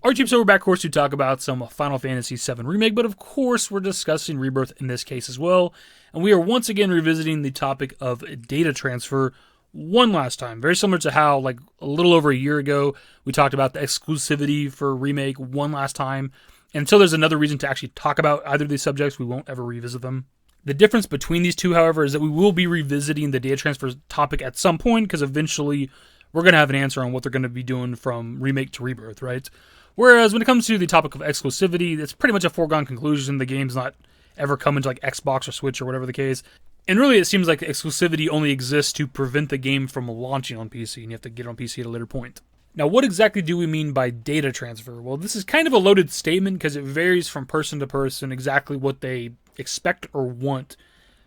Our team's over back, of course, to talk about some Final Fantasy VII Remake, but of course we're discussing Rebirth in this case as well, and we are once again revisiting the topic of data transfer one last time. Very similar to how, like, a little over a year ago, we talked about the exclusivity for Remake one last time, and until there's another reason to actually talk about either of these subjects, we won't ever revisit them. The difference between these two, however, is that we will be revisiting the data transfer topic at some point, because eventually we're going to have an answer on what they're going to be doing from Remake to Rebirth, right? Whereas when it comes to the topic of exclusivity, it's pretty much a foregone conclusion. The game's not ever coming to like Xbox or Switch or whatever the case. And really, it seems like exclusivity only exists to prevent the game from launching on PC, and you have to get it on PC at a later point. Now, what exactly do we mean by data transfer? Well, this is kind of a loaded statement because it varies from person to person exactly what they expect or want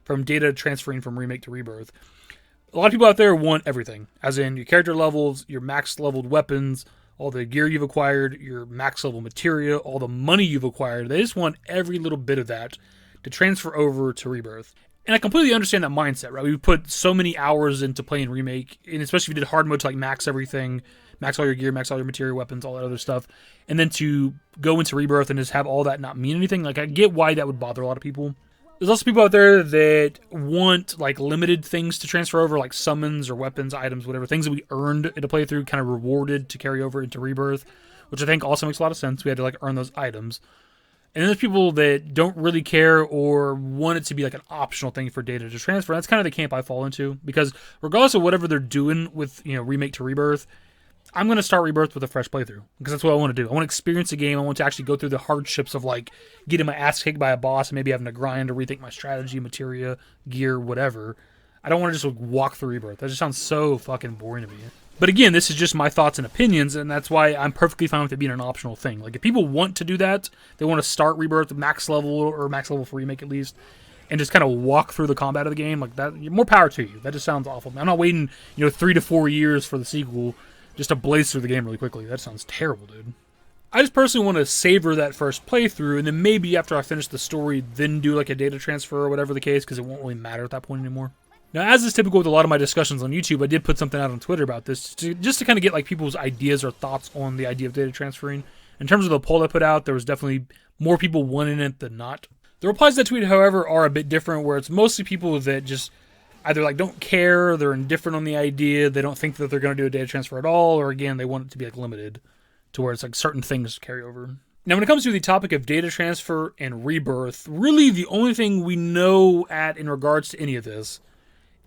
from data transferring from Remake to Rebirth. A lot of people out there want everything, as in your character levels, your max leveled weapons, all the gear you've acquired, your max level materia, all the money you've acquired. They just want every little bit of that to transfer over to Rebirth. And I completely understand that mindset, right? We put so many hours into playing Remake, and especially if you did hard mode to like max everything, max all your gear, max all your materia, weapons, all that other stuff, and then to go into Rebirth and just have all that not mean anything. Like, I get why that would bother a lot of people. There's also people out there that want like limited things to transfer over, like summons or weapons, items, whatever, things that we earned in a playthrough, kind of rewarded to carry over into Rebirth, which I think also makes a lot of sense. We had to like earn those items. And then there's people that don't really care or want it to be like an optional thing for data to transfer. That's kind of the camp I fall into, because regardless of whatever they're doing with, Remake to Rebirth, I'm going to start Rebirth with a fresh playthrough, because that's what I want to do. I want to experience the game. I want to actually go through the hardships of like getting my ass kicked by a boss and maybe having to grind or rethink my strategy, materia, gear, whatever. I don't want to just like walk through Rebirth. That just sounds so fucking boring to me. But again, this is just my thoughts and opinions, and that's why I'm perfectly fine with it being an optional thing. Like, if people want to do that, they want to start Rebirth max level, or max level for Remake at least, and just kind of walk through the combat of the game, like that, more power to you. That just sounds awful. I'm not waiting, 3 to 4 years for the sequel just to blaze through the game really quickly. That sounds terrible, dude. I just personally want to savor that first playthrough, and then maybe after I finish the story, then do like a data transfer or whatever the case, because it won't really matter at that point anymore. Now, as is typical with a lot of my discussions on YouTube, I did put something out on Twitter about this, just to kind of get like people's ideas or thoughts on the idea of data transferring. In terms of the poll I put out, there was definitely more people wanting it than not. The replies to that tweet, however, are a bit different, where it's mostly people that just either like don't care, they're indifferent on the idea, they don't think that they're going to do a data transfer at all, or again, they want it to be like limited to where it's like certain things carry over. Now, when it comes to the topic of data transfer and Rebirth, really the only thing we know in regards to any of this,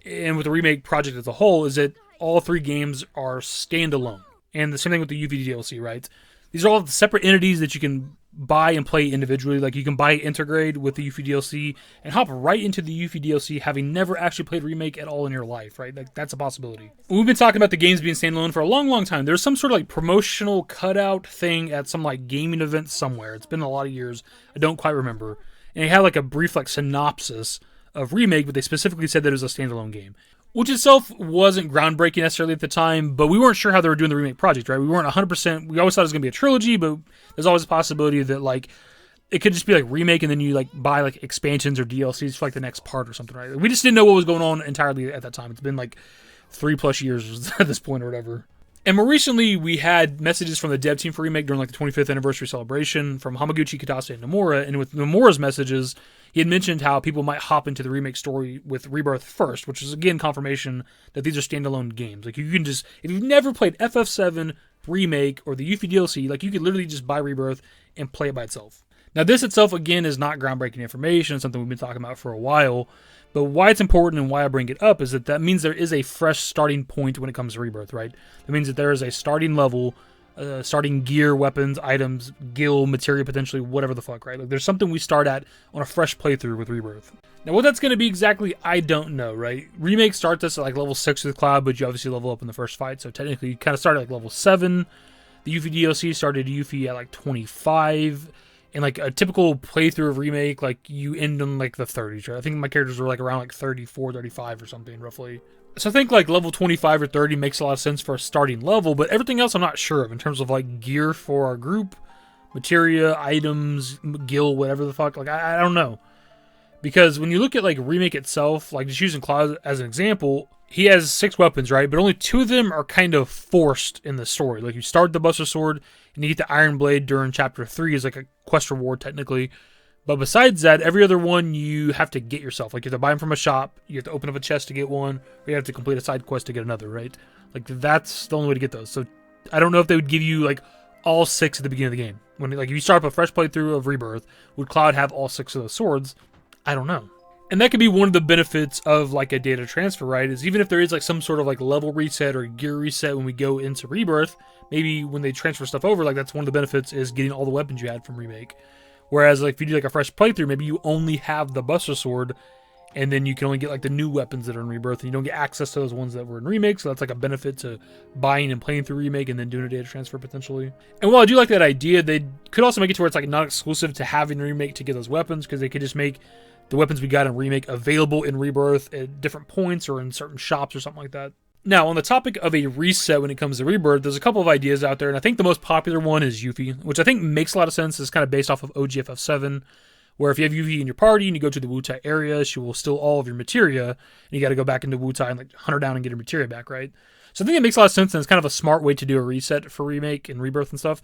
and with the Remake project as a whole, is that all three games are standalone. And the same thing with the UV DLC, right? These are all separate entities that you can buy and play individually. Like, you can buy Intergrade with the UV DLC and hop right into the UV DLC having never actually played Remake at all in your life, right? Like, that's a possibility. We've been talking about the games being standalone for a long, long time. There's some sort of like promotional cutout thing at some like gaming event somewhere. It's been a lot of years. I don't quite remember. And it had like a brief like synopsis of Remake, but they specifically said that it was a standalone game, which itself wasn't groundbreaking necessarily at the time, but we weren't sure how they were doing the Remake project, right? We weren't 100%, we always thought it was going to be a trilogy, but there's always a possibility that, like, it could just be, like, Remake, and then you, like, buy, like, expansions or DLCs for, like, the next part or something, right? We just didn't know what was going on entirely at that time. It's been, like, 3+ years at this point or whatever. And more recently, we had messages from the dev team for Remake during, like, the 25th anniversary celebration from Hamaguchi, Kitase, and Nomura, and with Nomura's messages, he had mentioned how people might hop into the Remake story with Rebirth first, which is, again, confirmation that these are standalone games. Like, you can just, if you've never played FF7 Remake or the Yuffie DLC, like, you could literally just buy Rebirth and play it by itself. Now, this itself, again, is not groundbreaking information. It's something we've been talking about for a while. But why it's important and why I bring it up is that means there is a fresh starting point when it comes to Rebirth, right? That means that there is a starting level, starting gear, weapons, items, guild, materia, potentially, whatever the fuck, right? Like, there's something we start at on a fresh playthrough with Rebirth. Now, what that's going to be exactly, I don't know, right? Remake starts us at like level 6 with Cloud, but you obviously level up in the first fight, so technically you kind of start at like level 7. The Yuffie DLC started Yuffie at like 25. And like a typical playthrough of Remake, like you end on like the 30s, right? I think my characters were like around like 34, 35 or something, roughly. So I think like level 25 or 30 makes a lot of sense for a starting level, but everything else I'm not sure of in terms of like gear for our group, materia, items, guild, whatever the fuck. Like, I don't know. Because when you look at like Remake itself, like just using Cloud as an example, he has 6 weapons, right? But only 2 of them are kind of forced in the story. Like, you start the Buster Sword, and you get the Iron Blade during Chapter 3 as like a quest reward, technically. But besides that, every other one you have to get yourself. Like, you have to buy them from a shop, you have to open up a chest to get one, or you have to complete a side quest to get another, right? Like, that's the only way to get those. So, I don't know if they would give you, like, all 6 at the beginning of the game. When, like, if you start up a fresh playthrough of Rebirth, would Cloud have all 6 of those swords? I don't know. And that could be one of the benefits of, like, a data transfer, right? Is even if there is, like, some sort of, like, level reset or gear reset when we go into Rebirth, maybe when they transfer stuff over, like, that's one of the benefits is getting all the weapons you had from Remake. Whereas, like, if you do, like, a fresh playthrough, maybe you only have the Buster Sword, and then you can only get, like, the new weapons that are in Rebirth, and you don't get access to those ones that were in Remake, so that's, like, a benefit to buying and playing through Remake and then doing a data transfer, potentially. And while I do like that idea, they could also make it to where it's, like, not exclusive to having Remake to get those weapons, because they could just make the weapons we got in Remake available in Rebirth at different points or in certain shops or something like that. Now, on the topic of a reset when it comes to Rebirth, there's a couple of ideas out there, and I think the most popular one is Yuffie, which I think makes a lot of sense. It's kind of based off of OG FF7, where if you have Yuffie in your party and you go to the Wutai area, she will steal all of your materia, and you got to go back into Wutai and like hunt her down and get her materia back, right? So I think it makes a lot of sense, and it's kind of a smart way to do a reset for Remake and Rebirth and stuff.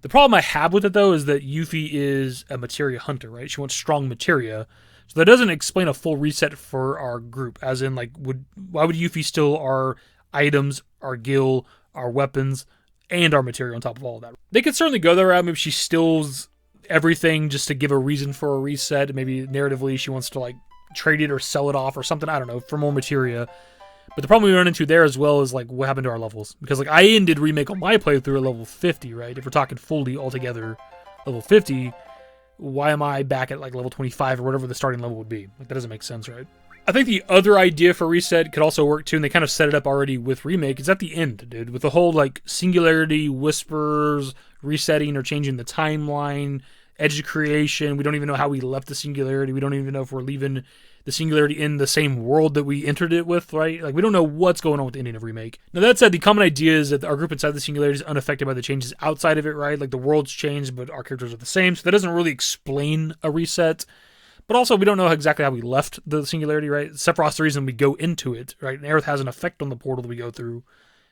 The problem I have with it, though, is that Yuffie is a materia hunter, right? She wants strong materia. So that doesn't explain a full reset for our group, as in, like, why would Yuffie steal our items, our gil, our weapons, and our material on top of all of that? They could certainly go that route. Maybe she steals everything just to give a reason for a reset. Maybe narratively she wants to, like, trade it or sell it off or something, I don't know, for more materia. But the problem we run into there as well is, like, what happened to our levels? Because, like, I ended Remake on my playthrough at level 50, right? If we're talking fully altogether, level 50... why am I back at like level 25 or whatever the starting level would be? Like, that doesn't make sense, right? I think the other idea for reset could also work too, and they kind of set it up already with Remake, is at the end, dude. With the whole like singularity, whispers, resetting or changing the timeline, edge creation. We don't even know how we left the singularity. We don't even know if we're leaving the singularity in the same world that we entered it with, right? Like, we don't know what's going on with the ending of Remake. Now, that said, the common idea is that our group inside the singularity is unaffected by the changes outside of it, right? Like, the world's changed, but our characters are the same, so that doesn't really explain a reset. But also, we don't know exactly how we left the singularity, right? Sephiroth's the reason we go into it, right? And Aerith has an effect on the portal that we go through.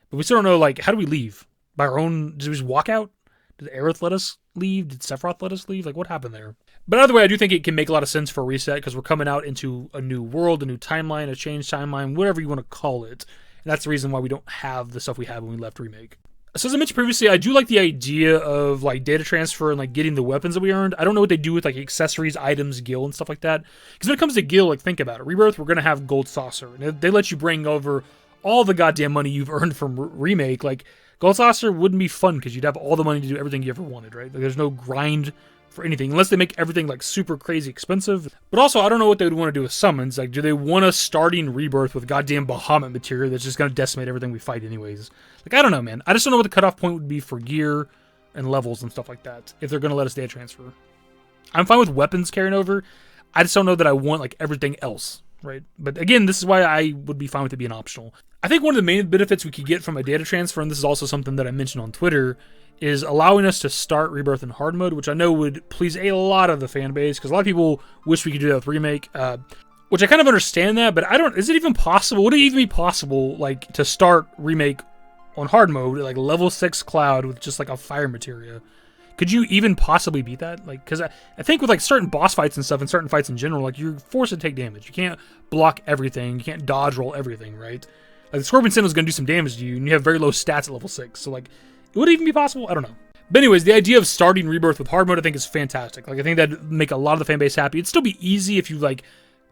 But we still don't know, like, how do we leave? By our own... did we just walk out? Did Aerith let us leave? Did Sephiroth let us leave? Like, what happened there? But either way, I do think it can make a lot of sense for a reset, because we're coming out into a new world, a new timeline, a changed timeline, whatever you want to call it. And that's the reason why we don't have the stuff we had when we left Remake. So as I mentioned previously, I do like the idea of like data transfer and like getting the weapons that we earned. I don't know what they do with like accessories, items, gil, and stuff like that. Because when it comes to gil, like, think about it. Rebirth, we're going to have Gold Saucer. And they let you bring over all the goddamn money you've earned from Remake. Like, Gold Saucer wouldn't be fun because you'd have all the money to do everything you ever wanted, right? Like, there's no grind for anything, unless they make everything like super crazy expensive. But also, I don't know what they would want to do with summons. Like, do they want us starting Rebirth with goddamn Bahamut material that's just going to decimate everything we fight anyways? Like, I don't know, man. I just don't know what the cutoff point would be for gear and levels and stuff like that, if they're going to let us data transfer. I'm fine with weapons carrying over. I just don't know that I want like everything else, right? But again, this is why I would be fine with it being optional. I think one of the main benefits we could get from a data transfer, and this is also something that I mentioned on Twitter, is allowing us to start Rebirth in hard mode, which I know would please a lot of the fan base, because a lot of people wish we could do that with Remake, which I kind of understand that, but is it even possible? Would it even be possible, like, to start Remake on hard mode, like level 6 Cloud with just like a fire materia? Could you even possibly beat that? Like, because I think with like certain boss fights and stuff, and certain fights in general, like, you're forced to take damage. You can't block everything. You can't dodge roll everything, right? Like, the Scorpion Sentinel is going to do some damage to you, and you have very low stats at level 6. So, like, would it even be possible? I don't know. But anyways, the idea of starting Rebirth with hard mode, I think, is fantastic. Like, I think that'd make a lot of the fan base happy. It'd still be easy if you, like,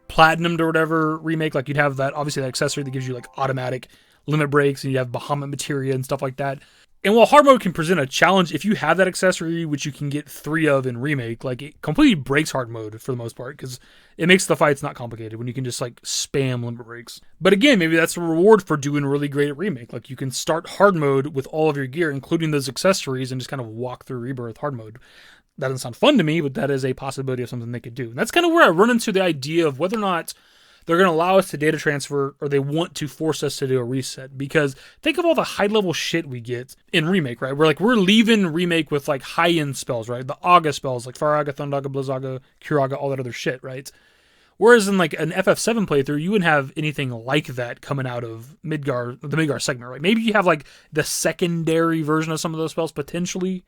platinumed or whatever Remake. Like, you'd have that, obviously, that accessory that gives you, like, automatic limit breaks, and you have Bahamut materia and stuff like that. And while hard mode can present a challenge, if you have that accessory, which you can get 3 of in Remake, like, it completely breaks hard mode for the most part, because it makes the fights not complicated when you can just, like, spam limit breaks. But again, maybe that's a reward for doing really great at Remake. Like, you can start hard mode with all of your gear, including those accessories, and just kind of walk through Rebirth hard mode. That doesn't sound fun to me, but that is a possibility of something they could do. And that's kind of where I run into the idea of whether or not they're going to allow us to data transfer, or they want to force us to do a reset. Because think of all the high-level shit we get in Remake, right? We're leaving Remake with, like, high-end spells, right? The Aga spells, like Fire Aga, Thunder Aga, Blizz Aga, Cure Aga, all that other shit, right? Whereas in like an FF7 playthrough, you wouldn't have anything like that coming out of Midgar, the Midgar segment, right? Maybe you have like the secondary version of some of those spells potentially,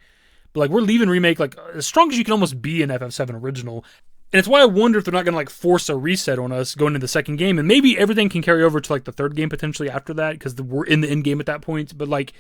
but like we're leaving Remake like as strong as you can almost be in FF7 original. And it's why I wonder if they're not going to like force a reset on us going into the second game, and maybe everything can carry over to like the third game potentially after that because we're in the end game at that point. But like,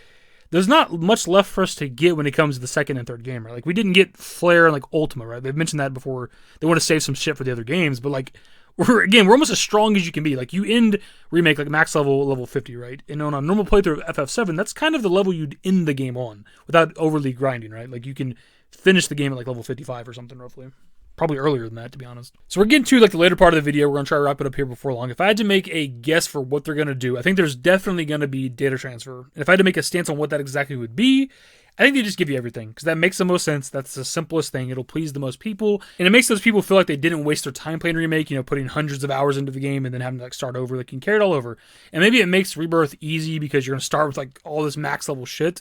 there's not much left for us to get when it comes to the second and third game, right? Like, we didn't get Flare and like Ultima, right? They've mentioned that before. They want to save some shit for the other games, but like, we're almost as strong as you can be. Like, you end Remake like max level 50, right? And on a normal playthrough of FF7, that's kind of the level you'd end the game on without overly grinding, right? Like, you can finish the game at like level 55 or something roughly. Probably earlier than that, to be honest. So we're getting to like the later part of the video. We're going to try to wrap it up here before long. If I had to make a guess for what they're going to do, I think there's definitely going to be data transfer. And if I had to make a stance on what that exactly would be, I think they just give you everything because that makes the most sense. That's the simplest thing. It'll please the most people. And it makes those people feel like they didn't waste their time playing Remake, you know, putting hundreds of hours into the game and then having to like start over. They can carry it all over. And maybe it makes Rebirth easy because you're going to start with like all this max level shit.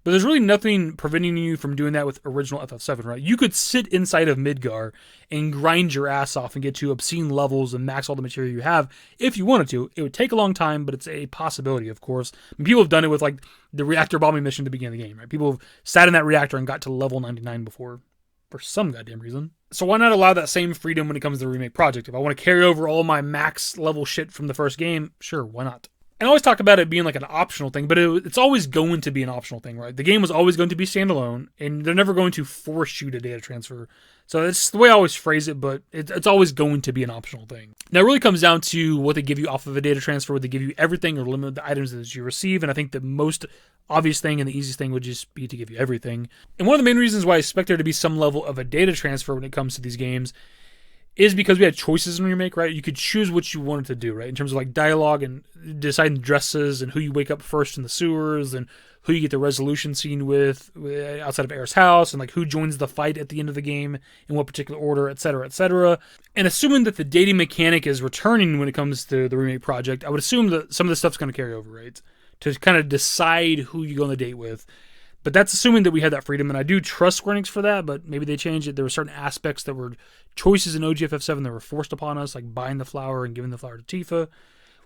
But there's really nothing preventing you from doing that with original FF7, right? You could sit inside of Midgar and grind your ass off and get to obscene levels and max all the material you have if you wanted to. It would take a long time, but it's a possibility, of course. I mean, people have done it with like the reactor bombing mission at the beginning of the game, right? People have sat in that reactor and got to level 99 before for some goddamn reason. So why not allow that same freedom when it comes to the Remake project? If I want to carry over all my max level shit from the first game, sure, why not? And I always talk about it being like an optional thing, but it's always going to be an optional thing, right? The game was always going to be standalone, and they're never going to force you to data transfer. So it's the way I always phrase it, but it's always going to be an optional thing. Now, it really comes down to what they give you off of a data transfer. Would they give you everything or limit the items that you receive? And I think the most obvious thing and the easiest thing would just be to give you everything. And one of the main reasons why I expect there to be some level of a data transfer when it comes to these games is because we had choices in Remake, right? You could choose what you wanted to do, right? In terms of like dialogue and deciding dresses and who you wake up first in the sewers and who you get the resolution scene with outside of Aerith's house and like who joins the fight at the end of the game in what particular order, etc., etc. And assuming that the dating mechanic is returning when it comes to the Remake project, I would assume that some of the stuff's going to carry over, right? To kind of decide who you go on the date with. But that's assuming that we had that freedom, and I do trust Square Enix for that, but maybe they changed it. There were certain aspects that were choices in OG FF7 that were forced upon us, like buying the flower and giving the flower to Tifa,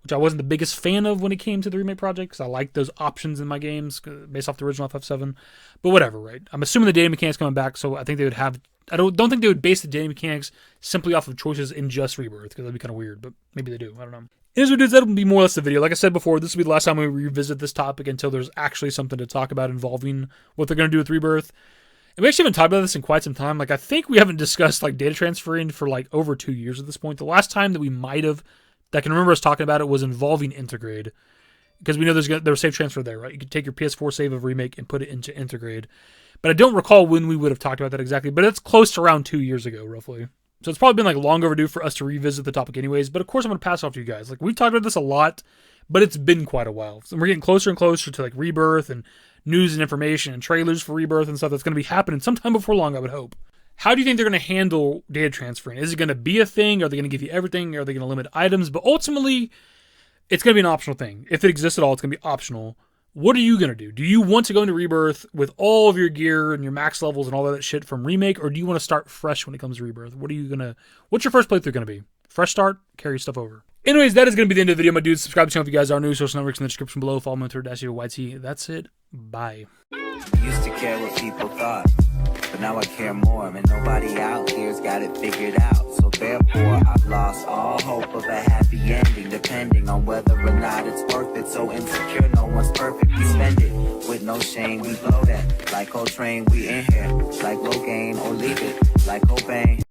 which I wasn't the biggest fan of when it came to the Remake project, because I like those options in my games based off the original FF7. But whatever, right? I'm assuming the data mechanics coming back, so I think they would have... I don't think they would base the data mechanics simply off of choices in just Rebirth, because that'd be kind of weird, but maybe they do. I don't know. As we did, that'll be more or less the video. Like I said before, this will be the last time we revisit this topic until there's actually something to talk about involving what they're going to do with Rebirth. And we actually haven't talked about this in quite some time. Like, I think we haven't discussed like data transferring for like over 2 years at this point. The last time that we might have, that I can remember us talking about it, was involving Intergrade. Because we know there was save transfer there, right? You could take your PS4 save of Remake and put it into Intergrade. But I don't recall when we would have talked about that exactly. But it's close to around 2 years ago, roughly. So it's probably been like long overdue for us to revisit the topic anyways, but of course I'm going to pass it off to you guys. Like, we've talked about this a lot, but it's been quite a while. So we're getting closer and closer to like Rebirth and news and information and trailers for Rebirth and stuff that's going to be happening sometime before long, I would hope. How do you think they're going to handle data transferring? Is it going to be a thing? Are they going to give you everything? Are they going to limit items? But ultimately, it's going to be an optional thing. If it exists at all, it's going to be optional. What are you going to do? Do you want to go into Rebirth with all of your gear and your max levels and all that shit from Remake, or do you want to start fresh when it comes to Rebirth? What's your first playthrough going to be? Fresh start? Carry stuff over. Anyways, that is going to be the end of the video, my dudes. Subscribe to the channel if you guys are new. Social networks in the description below. Follow me on Twitter, @YT. That's it. Bye. Used to care what people thought, but now I care more, and nobody out here's got it figured out. So therefore, I've lost all hope of a happy ending, depending on whether or not it's worth it. So insecure, no one's perfect. We spend it with no shame. We blow that like Coltrane. We in here like Rogaine, or leave it like Cobain.